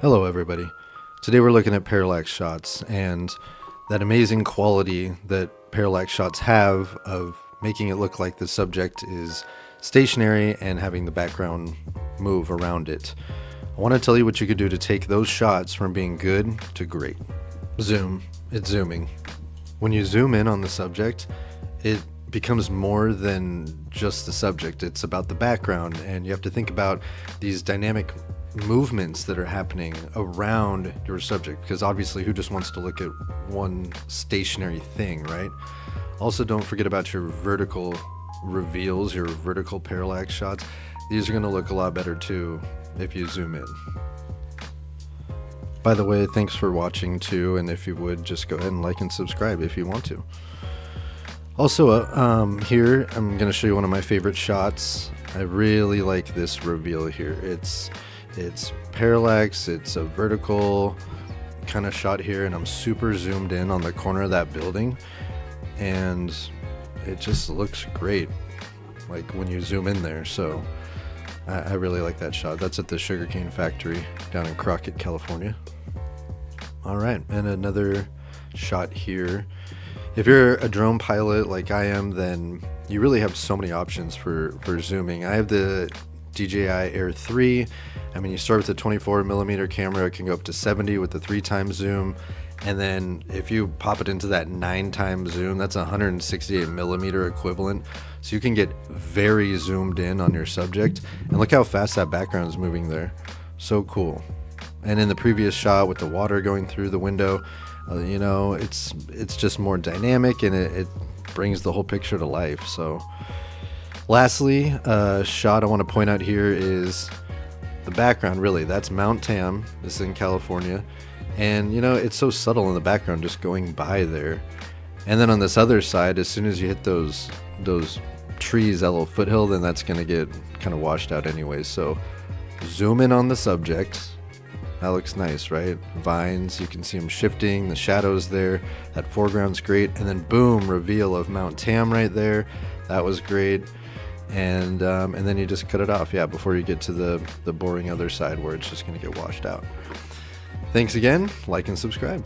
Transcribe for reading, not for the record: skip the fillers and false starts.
Hello everybody. Today we're looking at parallax shots and that amazing quality that parallax shots have of making it look like the subject is stationary and having the background move around it. I want to tell you what you could do to take those shots from being good to great. Zoom. It's zooming. When you zoom in on the subject, it becomes more than just the subject. It's about the background, and you have to think about these dynamic movements that are happening around your subject, because obviously who just wants to look at one stationary thing, right? Also, don't forget about your vertical reveals, your vertical parallax shots. These are going to look a lot better too if you zoom in. By the way, thanks for watching too, and if you would just go ahead and like and subscribe if you want to. Also, here I'm going to show you one of my favorite shots. I really like this reveal here. It's parallax, it's a vertical kind of shot here, and I'm super zoomed in on the corner of that building, and it just looks great like when you zoom in there. So I really like that shot. That's at the sugarcane factory down in Crockett, California. All right, and another shot here. If you're a drone pilot like I am, then you really have so many options for zooming. I have the DJI Air 3. I mean, you start with a 24mm camera, it can go up to 70 with the 3x zoom, and then if you pop it into that 9x zoom, that's 168mm equivalent. So you can get very zoomed in on your subject, and look how fast that background is moving there. So cool. And in the previous shot with the water going through the window, you know, it's just more dynamic, and it brings the whole picture to life. So lastly, a shot I want to point out here is the background. Really, that's Mount Tam. This is in California, and you know, it's so subtle in the background just going by there. And then on this other side, as soon as you hit those trees, that little foothill, then that's going to get kind of washed out anyways. So zoom in on the subject. That looks nice, right? Vines, you can see them shifting, the shadows there, that foreground's great, and then boom, reveal of Mount Tam right there. That was great. And then you just cut it off, yeah, before you get to the boring other side where it's just going to get washed out. Thanks again, like and subscribe.